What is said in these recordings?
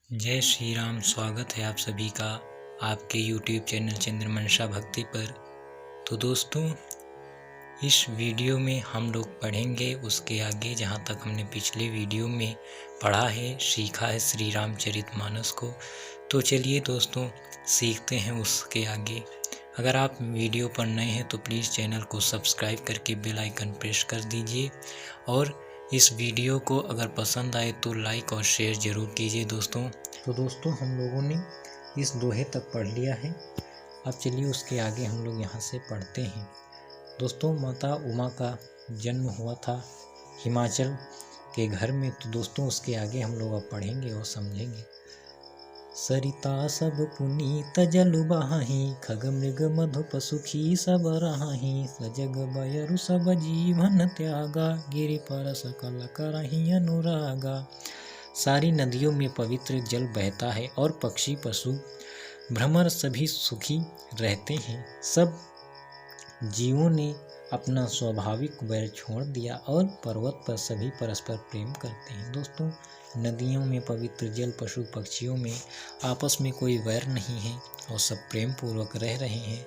जय श्री राम। स्वागत है आप सभी का आपके YouTube चैनल चंद्रमंशा भक्ति पर। तो दोस्तों, इस वीडियो में हम लोग पढ़ेंगे उसके आगे जहाँ तक हमने पिछले वीडियो में पढ़ा है, सीखा है श्री रामचरितमानस को। तो चलिए दोस्तों, सीखते हैं उसके आगे। अगर आप वीडियो पर नए हैं तो प्लीज़ चैनल को सब्सक्राइब करके बेल आइकन प्रेस कर दीजिए और इस वीडियो को अगर पसंद आए तो लाइक और शेयर ज़रूर कीजिए दोस्तों। तो दोस्तों, हम लोगों ने इस दोहे तक पढ़ लिया है। अब चलिए उसके आगे हम लोग यहाँ से पढ़ते हैं। दोस्तों, माता उमा का जन्म हुआ था हिमाचल के घर में। तो दोस्तों, उसके आगे हम लोग अब पढ़ेंगे और समझेंगे। सरिता सब पुनीत जल बहाही, खग मृग मधु पशुखी सब रहाही। सजग बयरु सब जीवन त्यागा, गिरि पर सकल करही अनुरागा। सारी नदियों में पवित्र जल बहता है और पक्षी पशु भ्रमर सभी सुखी रहते हैं। सब जीवों ने अपना स्वाभाविक वैर छोड़ दिया और पर्वत पर सभी परस्पर प्रेम करते हैं। दोस्तों, नदियों में पवित्र जल, पशु पक्षियों में आपस में कोई वैर नहीं है और सब प्रेम पूर्वक रह रहे हैं।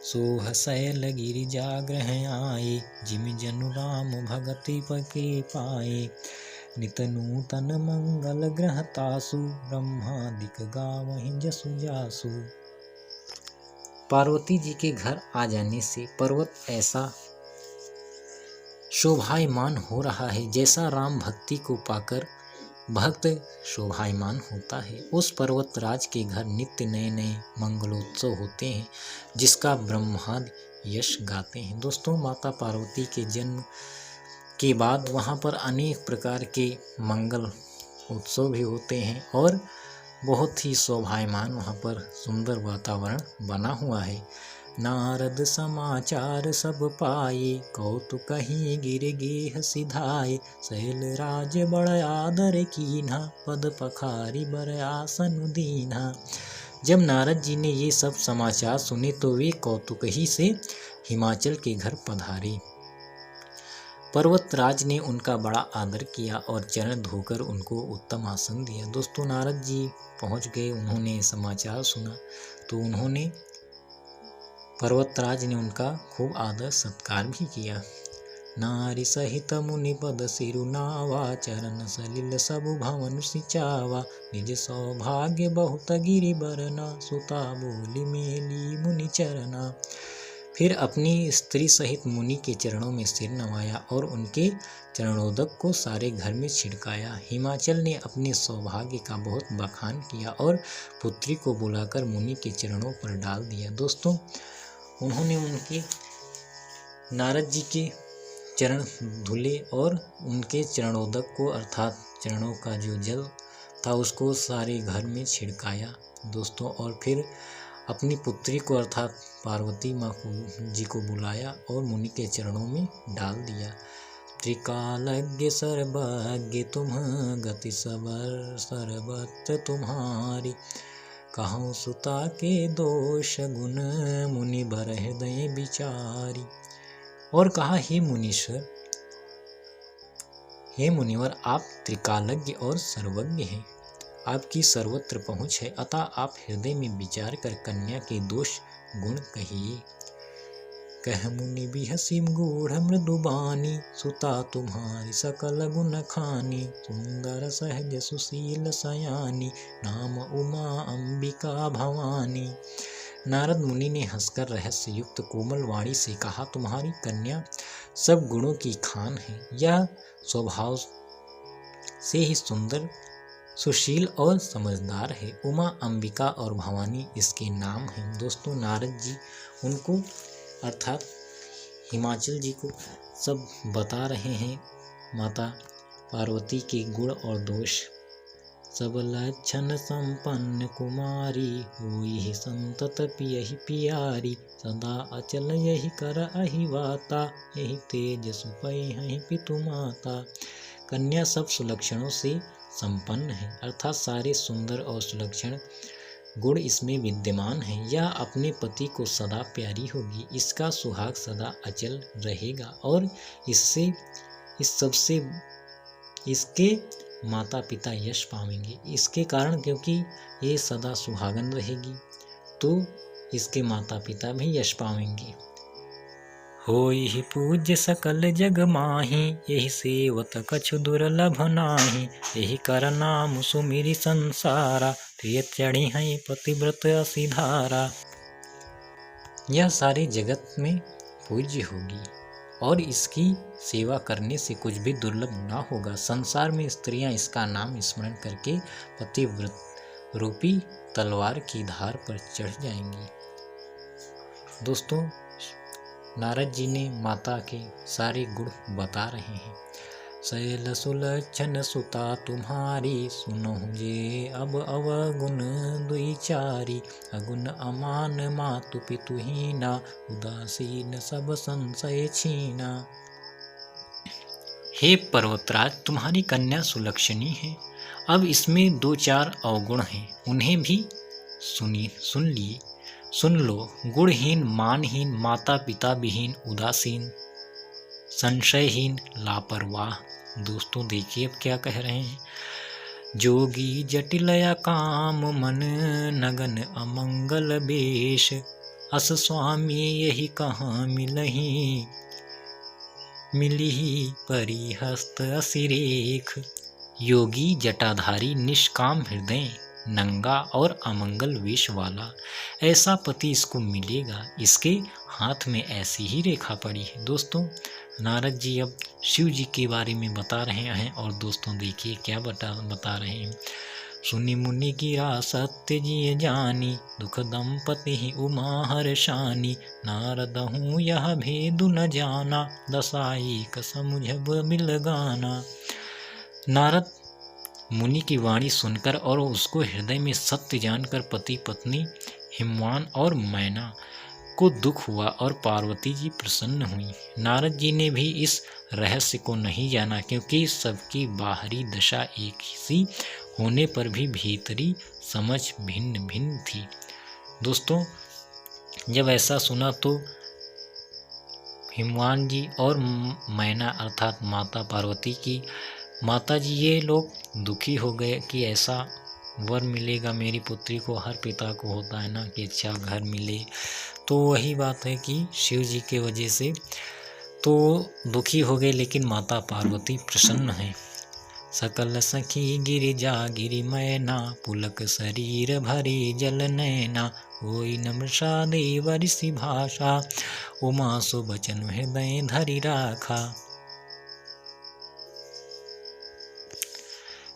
सोह शैल गिरि जाग्रह आए, जिमि जनु राम भगति पके पाए। नित नूतन मंगल ग्रह तासु, ब्रह्मादिक गावहि जसु जासु। पार्वती जी के घर आ जाने से पर्वत ऐसा शोभायमान हो रहा है जैसा राम भक्ति को पाकर भक्त शोभायमान होता है। उस पर्वत राज के घर नित्य नए नए मंगलोत्सव होते हैं जिसका ब्रह्मादि यश गाते हैं। दोस्तों, माता पार्वती के जन्म के बाद वहाँ पर अनेक प्रकार के मंगल उत्सव भी होते हैं और बहुत ही शोभायमान वहाँ पर सुंदर वातावरण बना हुआ है। नारद समाचार सब पाए, कौतुक ही गिर गेह सिधाए। शैल राज बड़ आदर कीन्हा, पद पखारी बर आसन दीन्हा। जब नारद जी ने ये सब समाचार सुने तो वे कौतुक ही से हिमाचल के घर पधारे। पर्वतराज ने उनका बड़ा आदर किया और चरण धोकर उनको उत्तम आसन दिया। दोस्तों, नारद जी पहुंच गए, उन्होंने समाचार सुना तो उन्होंने पर्वतराज ने उनका खूब आदर सत्कार भी किया। नारी सहित मुनि पद सिरुनावा, चरण सलिल सबु भवन सिचावा। निज सौभाग्य बहुत गिरि बरना, सुता बोली मेली मुनि चरना। फिर अपनी स्त्री सहित मुनि के चरणों में सिर नवाया और उनके चरणोदक को सारे घर में छिड़काया। हिमाचल ने अपने सौभाग्य का बहुत बखान किया और पुत्री को बुलाकर मुनि के चरणों पर डाल दिया। दोस्तों, उन्होंने उनके नारद जी के चरण धुले और उनके चरणोदक को अर्थात चरणों का जो जल था उसको सारे घर में छिड़काया। दोस्तों, और फिर अपनी पुत्री को अर्थात पार्वती माँ जी को बुलाया और मुनि के चरणों में डाल दिया। त्रिकालज्ञ सर्वज्ञ तुम, गति सबर सर्वत्र तुम्हारी। कहूँ सुता के दोष गुण, मुनि बर हृदय विचारी। और कहा, हे मुनीश्वर, हे मुनिवर, आप त्रिकालज्ञ और सर्वज्ञ हैं, आपकी सर्वत्र पहुँच है, अतः आप हृदय में विचार कर कन्या के दोष गुण कहिए। कह मुनि बिहसी गूढ़ मृदुबानी, सुता तुम्हारी सकल गुण खानी। सुंदर सहज सुशील सयानी, नाम उमा अंबिका भवानी। नारद मुनि ने हंसकर रहस्य युक्त कोमल वाणी से कहा, तुम्हारी कन्या सब गुणों की खान है। यह स्वभाव से ही सुंदर, सुशील और समझदार है। उमा, अंबिका और भवानी इसके नाम हैं। दोस्तों, नारद जी उनको अर्थात हिमाचल जी को सब बता रहे हैं माता पार्वती के गुण और दोष। सब लक्षण संपन्न कुमारी, हुई संतत पियहि पियारी। सदा अचल यही कर अहिवाता, यही तेज सुपै पितु माता। कन्या सब सुलक्षणों से संपन्न है अर्थात सारे सुंदर और सुलक्षण गुण इसमें विद्यमान है। यह अपने पति को सदा प्यारी होगी, इसका सुहाग सदा अचल रहेगा और इससे इस सबसे इसके माता पिता यश पावेंगे। इसके कारण क्योंकि ये सदा सुहागन रहेगी तो इसके माता पिता भी यश पावेंगे। होई ही पूज्य सकल जग माही, यही सेवत कछु दुर्लभ नाही। यही कर नाम सुमिरि संसारा, प्रिय चढ़ी है पतिव्रत असिधारा। यह सारे जगत में पूज्य होगी और इसकी सेवा करने से कुछ भी दुर्लभ ना होगा। संसार में स्त्रियां इसका नाम स्मरण करके पतिव्रत रूपी तलवार की धार पर चढ़ जाएंगी। दोस्तों, नारद जी ने माता के सारे गुण बता रहे हैं। शैल सुलक्षण सुता तुम्हारी, सुनहु जे अब अवगुण दुई चारी। अगुण अमान मातु पितुहीना, उदासीन सब संशय छीना। हे पर्वतराज, तुम्हारी कन्या सुलक्षणी है। अब इसमें 2-4 अवगुण हैं, उन्हें भी सुन लो। गुणहीन, मानहीन, माता पिता विहीन, उदासीन, संशयहीन, लापरवाह। दोस्तों देखिए अब क्या कह रहे हैं। जोगी जटिलया काम मन, नगन अमंगल बेश। अस स्वामी यही कहाँ मिलही, मिली परिहस्त असिरेख। योगी जटाधारी, निष्काम हृदय, नंगा और अमंगल वेश वाला, ऐसा पति इसको मिलेगा। इसके हाथ में ऐसी ही रेखा पड़ी है। दोस्तों, नारद जी अब शिव जी के बारे में बता रहे हैं और दोस्तों देखिए क्या बता रहे हैं। सुनि मुनि गिरा सत्य जिय जानी, दुख दंपति ही उमा हर्षानी। नारद हूँ यह भेदु न जाना, दसाई कसमुझब बिलगाना। नारद मुनि की वाणी सुनकर और उसको हृदय में सत्य जानकर पति पत्नी हिमवान और मैना को दुख हुआ और पार्वती जी प्रसन्न हुई। नारद जी ने भी इस रहस्य को नहीं जाना क्योंकि सबकी बाहरी दशा एक सी होने पर भी भीतरी समझ भिन्न भिन्न थी। दोस्तों, जब ऐसा सुना तो हिमवान जी और मैना अर्थात माता पार्वती की माता जी ये लोग दुखी हो गए कि ऐसा वर मिलेगा मेरी पुत्री को। हर पिता को होता है ना कि अच्छा घर मिले, तो वही बात है कि शिव जी के वजह से तो दुखी हो गए, लेकिन माता पार्वती प्रसन्न है। सकल सखी गिरिजा गिरि मैना, पुलक शरीर भरे जल नैना। होई नम्रसा देव ऋषि भाषा, उमा सुबचन हृदय धरि राखा।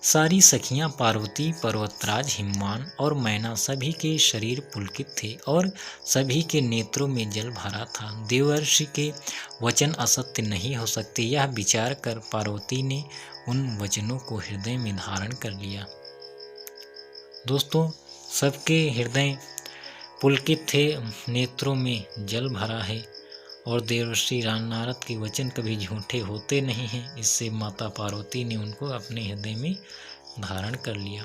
सारी सखियां पार्वती, पर्वतराज, हिमवान और मैना सभी के शरीर पुलकित थे और सभी के नेत्रों में जल भरा था। देवर्षि के वचन असत्य नहीं हो सकते, यह विचार कर पार्वती ने उन वचनों को हृदय में धारण कर लिया। दोस्तों, सबके हृदय पुलकित थे, नेत्रों में जल भरा है और देवर्षि नारद के वचन कभी झूठे होते नहीं हैं। इससे माता पार्वती ने उनको अपने हृदय में धारण कर लिया।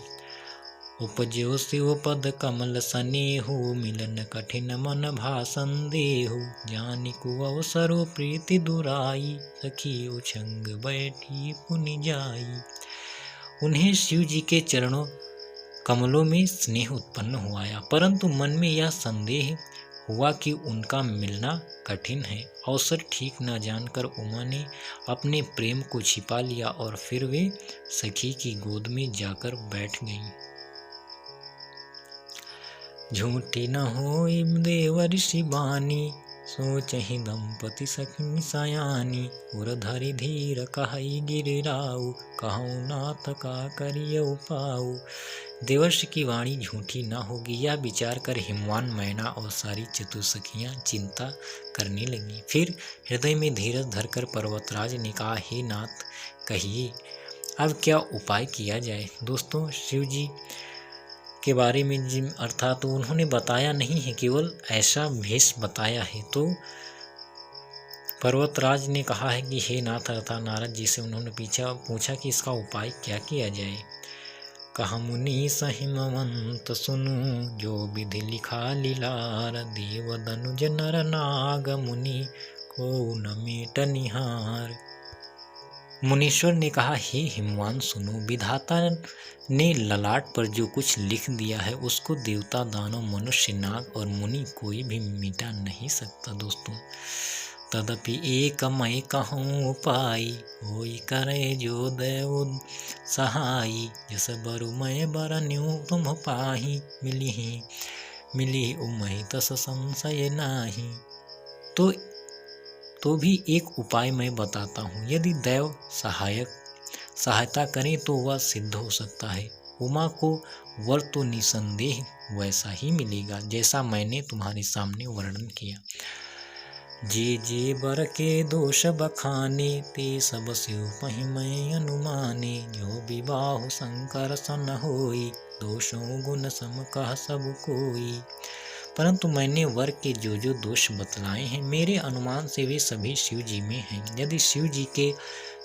उपजो शिव पद कमल सनेहु, मिलन कठिन मन भाषण देहु। जानिकु अवसरो प्रीति दुराई, सखी उछंग बैठी पुनि जाई। उन्हें शिव जी के चरणों कमलों में स्नेह उत्पन्न हुआ, परंतु मन में यह संदेह हुआ कि उनका मिलना कठिन है। अवसर ठीक न जानकर उमा ने अपने प्रेम को छिपा लिया और फिर वे सखी की गोद में जाकर बैठ गईं। झूठी न होई देवर्षि बानी, सोचहि दंपति सखी सयानी। उरधरि धीर कहई गिरिराऊ, कहूँ नाथ का करियौ पाऊ। देवर्षि की वाणी झूठी ना होगी, यह विचार कर हिमवान, मैना और सारी चतुसखियां चिंता करने लगी। फिर हृदय में धीरज धरकर पर्वतराज ने कहा, हे नाथ कहिए अब क्या उपाय किया जाए। दोस्तों, शिव जी के बारे में अर्थात उन्होंने बताया नहीं है, केवल ऐसा भेष बताया है। तो पर्वतराज ने कहा है कि हे नाथ अर्थात नारद जी से उन्होंने पूछा कि इसका उपाय क्या किया जाए। कहा मुनि सहिमवंत सुनु, जो विधि लिखा लीलार। देव दनुज नर नाग मुनि, को न मेट निहार। मुनीश्वर ने कहा, हे हिमवान सुनो, विधाता ने ललाट पर जो कुछ लिख दिया है उसको देवता, दानव, मनुष्य, नाग और मुनि कोई भी मिटा नहीं सकता दोस्तों। तदपि एक मैं कहूँ उपाय, होई करे जो देव सहाई। जस बरु मैं बरन्यू तुम पाही, मिली उमहि तस संशय नाही। तो भी एक उपाय मैं बताता हूँ, यदि देव सहायता करें तो वह सिद्ध हो सकता है। उमा को वर तो निसंदेह वैसा ही मिलेगा जैसा मैंने तुम्हारे सामने वर्णन किया। जे बर के दोष बखाने, ते सब शिव पहि मैं अनुमाने। जो विवाह शंकर सन होई, दोषों गुण सम कह सब कोई। परंतु मैंने वर के जो दोष बतलाए हैं, मेरे अनुमान से वे सभी शिव जी में हैं। यदि शिव जी के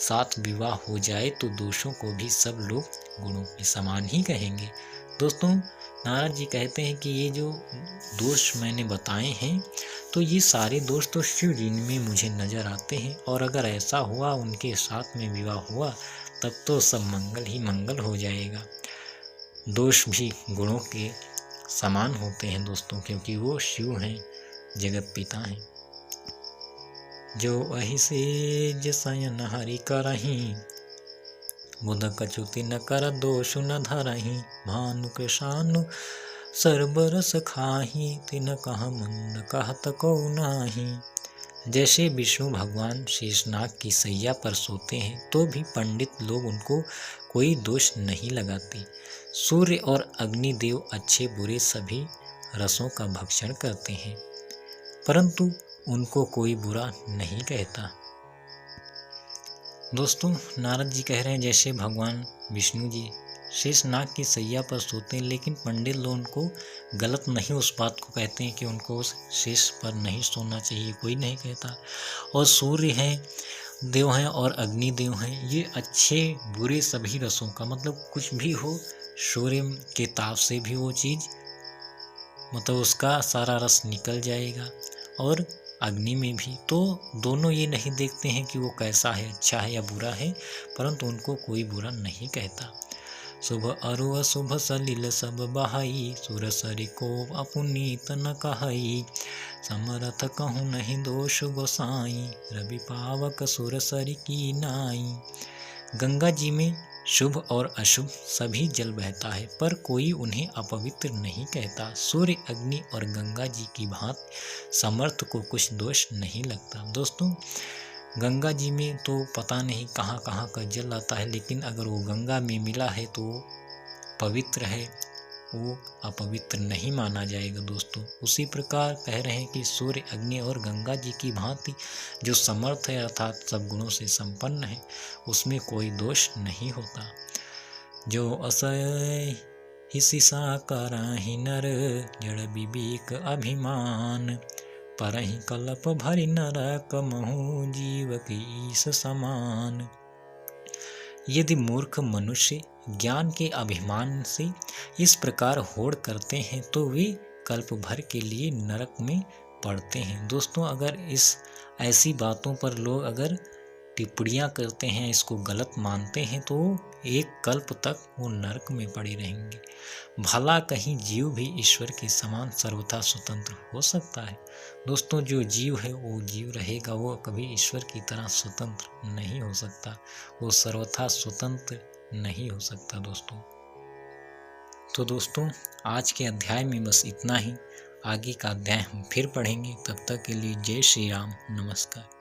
साथ विवाह हो जाए तो दोषों को भी सब लोग गुणों के समान ही कहेंगे। दोस्तों, नारद जी कहते हैं कि ये जो दोष मैंने बताए हैं, तो ये सारे दोष तो शिव जी में मुझे नजर आते हैं, और अगर ऐसा हुआ, उनके साथ में विवाह हुआ, तब तो सब मंगल ही मंगल हो जाएगा। दोष भी गुणों के समान होते हैं दोस्तों, क्योंकि वो शिव हैं, जगत पिता हैं। जो अहिसे शयन हरि करही, बुध कछुति न कर दोषु न धरही। भानु कृषानु सरबरस खाही, तिन कह मंद कहत को नाही। जैसे विष्णु भगवान शेषनाग की सैया पर सोते हैं, तो भी पंडित लोग उनको कोई दोष नहीं लगाते। सूर्य और अग्निदेव अच्छे बुरे सभी रसों का भक्षण करते हैं, परंतु उनको कोई बुरा नहीं कहता। दोस्तों, नारद जी कह रहे हैं, जैसे भगवान विष्णु जी शेषनाग की सैया पर सोते हैं, लेकिन पंडित लोग उनको गलत नहीं उस बात को कहते हैं कि उनको उस शेष पर नहीं सोना चाहिए, कोई नहीं कहता। और सूर्य हैं, देव हैं और अग्निदेव हैं, ये अच्छे बुरे सभी रसों का, मतलब कुछ भी हो, सूर्य के ताप से भी वो चीज़, मतलब उसका सारा रस निकल जाएगा, और अग्नि में भी। तो दोनों ये नहीं देखते हैं कि वो कैसा है, अच्छा है या बुरा है, परंतु उनको कोई बुरा नहीं कहता। शुभ अरु अशुभ सलिल सब बहाई, सुर सरि को अपुनीत न कहई। समरथ कहूँ नहीं दोष गोसाई, रवि पावक सुर सरि की नाई। गंगा जी में शुभ और अशुभ सभी जल बहता है, पर कोई उन्हें अपवित्र नहीं कहता। सूर्य, अग्नि और गंगा जी की भांति समर्थ को कुछ दोष नहीं लगता। दोस्तों, गंगा जी में तो पता नहीं कहाँ कहाँ का जल आता है, लेकिन अगर वो गंगा में मिला है तो पवित्र है, वो अपवित्र नहीं माना जाएगा। दोस्तों, उसी प्रकार कह रहे हैं कि सूर्य, अग्नि और गंगा जी की भांति जो समर्थ है, अर्थात सब गुणों से संपन्न है, उसमें कोई दोष नहीं होता। जो असय हिसिसा कराहि नर, जड़ विवेक अभिमान। परहि कल्प भरि नरक महु, जीव की ईश समान। यदि मूर्ख मनुष्य ज्ञान के अभिमान से इस प्रकार होड़ करते हैं, तो वे कल्प भर के लिए नरक में पड़ते हैं। दोस्तों, अगर ऐसी बातों पर लोग अगर टिप्पणियाँ करते हैं, इसको गलत मानते हैं, तो एक कल्प तक वो नरक में पड़े रहेंगे। भला कहीं जीव भी ईश्वर के समान सर्वथा स्वतंत्र हो सकता है? दोस्तों, जो जीव है वो जीव रहेगा, वो कभी ईश्वर की तरह स्वतंत्र नहीं हो सकता, वो सर्वथा स्वतंत्र नहीं हो सकता। दोस्तों, आज के अध्याय में बस इतना ही। आगे का अध्याय हम फिर पढ़ेंगे। तब तक के लिए जय श्री राम, नमस्कार।